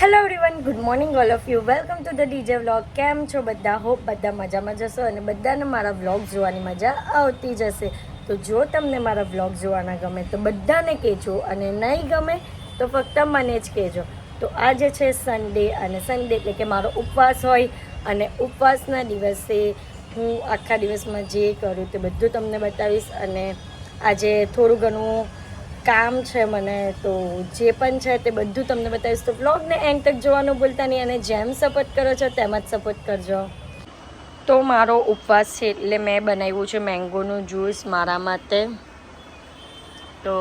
Hello everyone, good morning all of you. Welcome to the DJ vlog. કેમ છો બધા? Hope બધા મજામાં જશો અને બધાને મારા વ્લોગ જોવાની મજા આવતી જશે. તો જો તમને મારા વ્લોગ જોવાના ગમે તો બધાને કહેજો, અને નહીં ગમે તો ફક્ત મને જ કહેજો. તો આજે છે સન્ડે, અને સન્ડે એટલે કે મારો ઉપવાસ હોય, અને ઉપવાસના દિવસે હું આખા દિવસમાં જે કરું તે બધું તમને બતાવીશ. અને આજે થોડું ઘણું કામ છે મને, તો જે પણ છે તે બધું તમને બતાવીશ. તો વ્લોગને એન્ડ તક જોવાનું ભૂલતા નહીં, અને જેમ સપોર્ટ કરો છો તેમ જ સપોર્ટ કરજો. તો મારો ઉપવાસ છે એટલે મેં બનાવ્યું છે મેંગોનું જ્યુસ મારા માટે. તો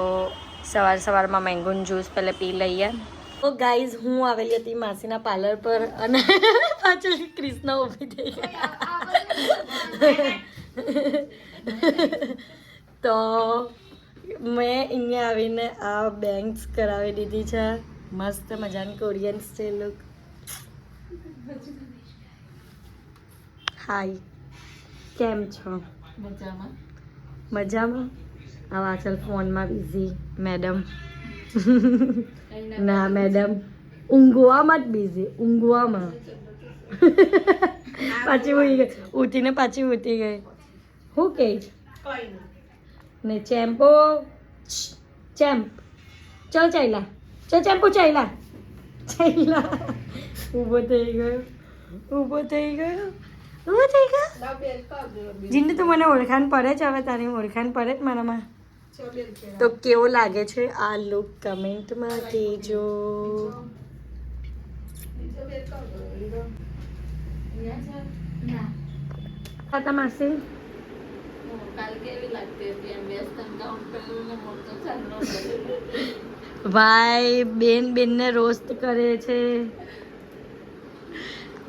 સવારમાં મેંગોનું જ્યુસ પહેલાં પી લઈએ. તો ગાઈઝ, હું આવેલી હતી માસીના પાર્લર પર, અને પાછળ ક્રિષ્ના ઊભી થઈ તો મેં અહીંયા આવીને આ બેંગ્સ કરાવી દીધી છે. મસ્ત મજાની કોરિયન્સ છે લુક. હાય, કેમ છો? મજામાં. મજામાં? આ વાચલ ફોનમાં બિઝી મેડમ. ના મેડમ, ઊંઘવામાં જ બિઝી, ઊંઘવામાં. પાછી ઉઠી ગઈ, ઉઠીને પાછી ઉઠી ગઈ. શું કે ને ચેમ્પો ચેમ્પ ચલ ચાલ્યા, ચલ ચેમ્પો ચાલ્યા ચાલ્યા. ઊભો થઈ ગયો, ઊભો થઈ ગયો, ઊભો થઈ ગયો. જીંદુ તું મને ઓળખાણ પડે છે હવે, તારી ઓળખાણ પડે જ મારામાં. તો કેવો લાગે છે આ લુક કમેન્ટમાં કહેજો. હતા માસી ભાઈ બેનને રોસ્ટ કરે છે.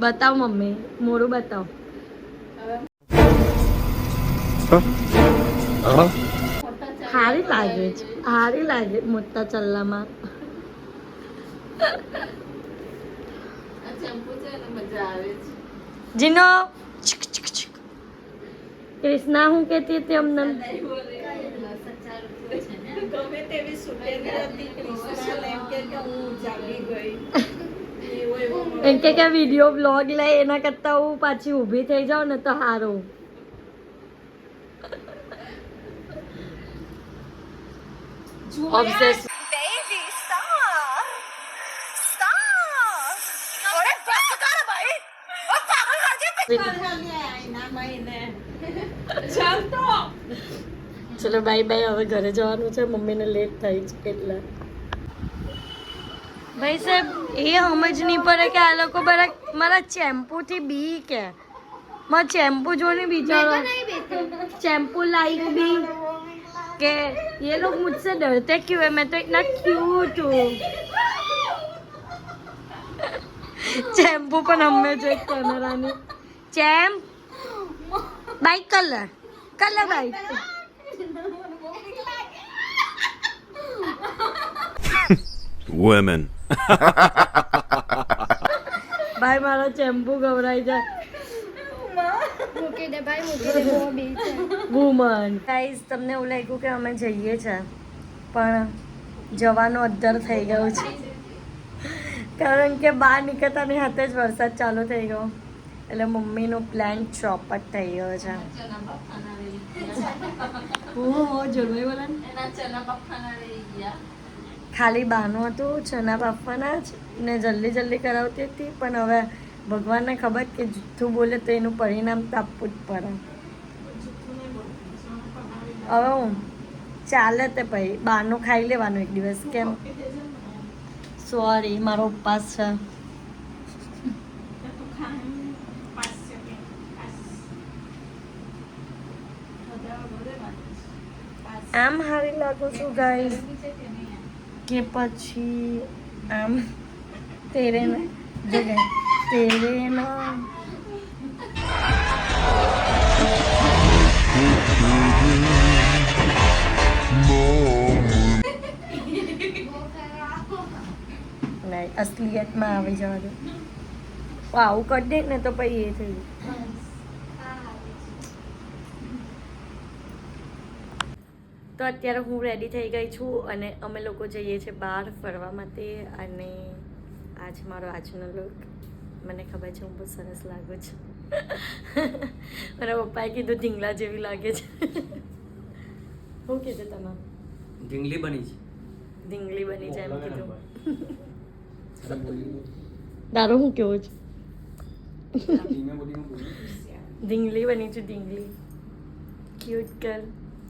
બતાવ મમ્મી, મોરું બતાવ. હારી લાગે છે, હારી લાગે મોટા ચલ્લામાં. જીનો ક્રિષ્ના હું કહેતી હતી અમને? એમ કે વિડીયો બ્લોગ લે એના કરતા હું પાછી ઊભી થઈ જાઉં ને તો સારું. ઓબ્સેસ ચલો બાય બાય, હવે ઘરે જવાનું છે, મમ્મીને લેટ થાય છે એટલે. ભાઈ સાહેબ, એ સમજ નહીં પડે કે આ લોકો બધા મારા ચેમ્પુથી બી કે મારા ચેમ્પુ જો ને બિચારો चैम्पू लाइक भी कि ये लोग मुझसे डरते क्यों है, मैं तो इतना क्यूट हूँ. चैम्पू पण हमें जो कैमरा ने champ bike colour colour bike women भाई मारा चैम्पू घबराई जाए. વુમન ગાઈઝ, તમને એવું લાગ્યું કે અમે જઈએ છે, પણ જવાનો અદ્ધર થઈ ગયો છે, કારણ કે બહાર નીકળતાની હાથે જ વરસાદ ચાલુ થઈ ગયો, એટલે મમ્મીનો પ્લાન ચોપટ થઈ ગયો છે. ખાલી બહાનું હતું ચના બાફવાના જ ને જલ્દી કરાવતી હતી, પણ હવે ભગવાનને ખબર કે જૂઠું બોલે તો એનું પરિણામ તો આપવું જ પડે. હવે હું ચાલે તે ભાઈ બહારનું ખાઈ લેવાનું એક દિવસ. કેમ? સોરી, મારો ઉપવાસ છે. આમ હારી લાગુ છું ગાઈઝ કે પછી આમ તેરે ને જગ્યાએ તેરે ના નહીં, અસલિયતમાં આવી જવા દો. આવું કરી દે ને તો પછી એ થઈ તો અત્યારે હું રેડી થઈ ગઈ છું અને અમે લોકો જઈએ છીએ બહાર ફરવા માટે. અને આજ મારો આજનો લુક, મને ખબર છે હું બહુ સરસ લાગુ છું. મારા પપ્પાએ કીધું ઢીંગલા જેવી લાગે છે. શું કીધું તમે? ઢીંગલી બની છે. ઢીંગલી બની છે એમ કીધું. તારો શું કેવું છે? ઢીંગલી બની છું, ઢીંગલી. Cute girl.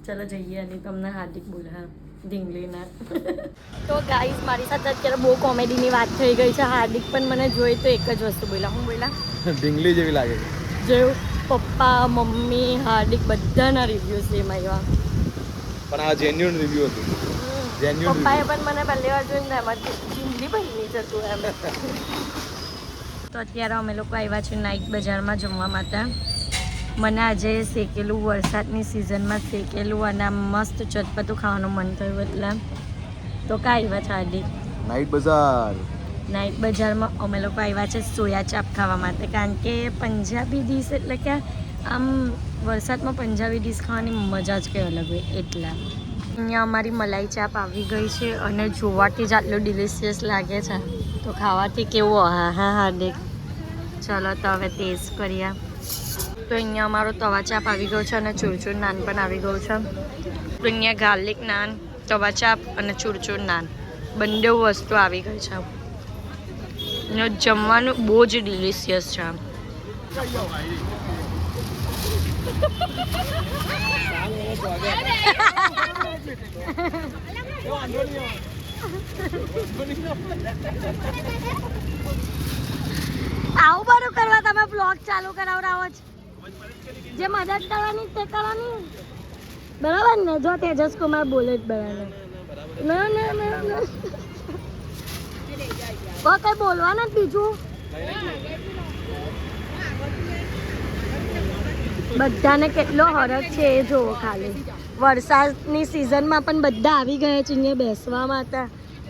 ચલો જઈએ અને તમને હાર્દિક બોલા ઢીંગલીના. તો ગાઈઝ મારી સાથે અત્યારે બહુ કોમેડીની વાત થઈ ગઈ છે. હાર્દિક પણ મને જોઈ તો એક જ વસ્તુ બોલા. હું બોલા ઢીંગલી જેવી લાગે છે. જેવું પપ્પા મમ્મી હાર્દિક બધાના રિવ્યૂ સેમ આવ્યા. પણ આ જેન્યુઅન રિવ્યુ હતું. પપ્પાએ પણ મને પહેલી વાર જોઈને એમાં ઢીંગલી બની જતું એમ. તો અત્યારે અમે લોકો આવ્યા છીએ નાઇટ બજારમાં જમવા માટે. મને આજે શેકેલું વરસાદની સિઝનમાં શેકેલું અને આમ મસ્ત ચટપટું ખાવાનું મન થયું એટલે તો કાં આવ્યા છે હાર્દિક? નાઇટ બજાર. નાઇટ બજારમાં અમે લોકો આવ્યા છે સોયા ચાપ ખાવા માટે. કારણ કે પંજાબી ડીશ એટલે કે આમ વરસાદમાં પંજાબી ડીશ ખાવાની મજા જ કંઈ અલગ હોય એટલા. અહીંયા અમારી મલાઈ ચાપ આવી ગઈ છે અને જોવાથી જ આટલું ડિલિશિયસ લાગે છે તો ખાવાથી કેવું? હા હા હાર્દિક. ચલો તો હવે ટેસ્ટ કરીએ. તો અહીંયા અમારો તવા ચાપ આવી ગયો છે અને ચૂરચૂર નાન પણ આવી ગયું છે. તો અહીંયા ગાર્લિક નાન, તવા ચાપ અને ચૂરચૂર નાન બંને વસ્તુ આવી ગઈ છે. જમવાનું બહુ જ ડિલિશિયસ છે. આવું બધું કરવા તમે બ્લોગ ચાલુ કરાવડાવો છો. જે મદદ કરવાની તે કરવાની બરાબર ને? જો તેજસ કુમાર બોલે જ બરાબર. ના ના ના ના કઈ બોલવાના જ બીજું. બધાને કેટલો હરખ છે એ જોવો ખાલી. વરસાદની સિઝનમાં પણ બધા આવી ગયા છે અહીંયા બેસવા માટે.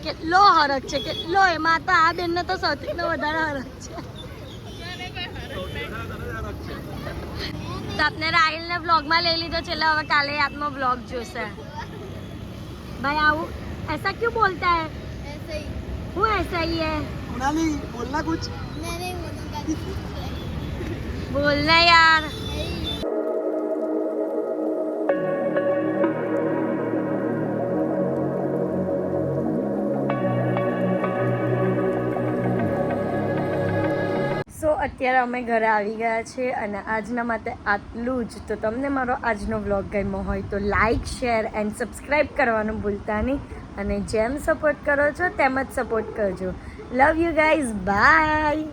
કેટલો હરખ છે, કેટલો. એમાં તો આ બેનને તો સૌથી વધારે હરખ છે. તો આપને રાહિલને વ્લોગમાં લઈ લીધો છે એટલે હવે કાલે આપનો વ્લોગ જોશે. ભાઈ આવું ऐसा क्यों बोलता है? ऐसे ही. वो ऐसा ही है. कुणाली बोलना कुछ. मैं नहीं बोलूंगा. बोलना यार. સો અત્યારે અમે ઘરે આવી ગયા છે અને આજના માટે આટલું જ. તો તમને મારો આજનો વ્લોગ ગમ્યો હોય તો લાઇક શેર એન્ડ સબસ્ક્રાઈબ કરવાનું ભૂલતા નહીં. અને જેમ સપોર્ટ કરો છો તેમ જ સપોર્ટ કરજો. Love you guys. બાય.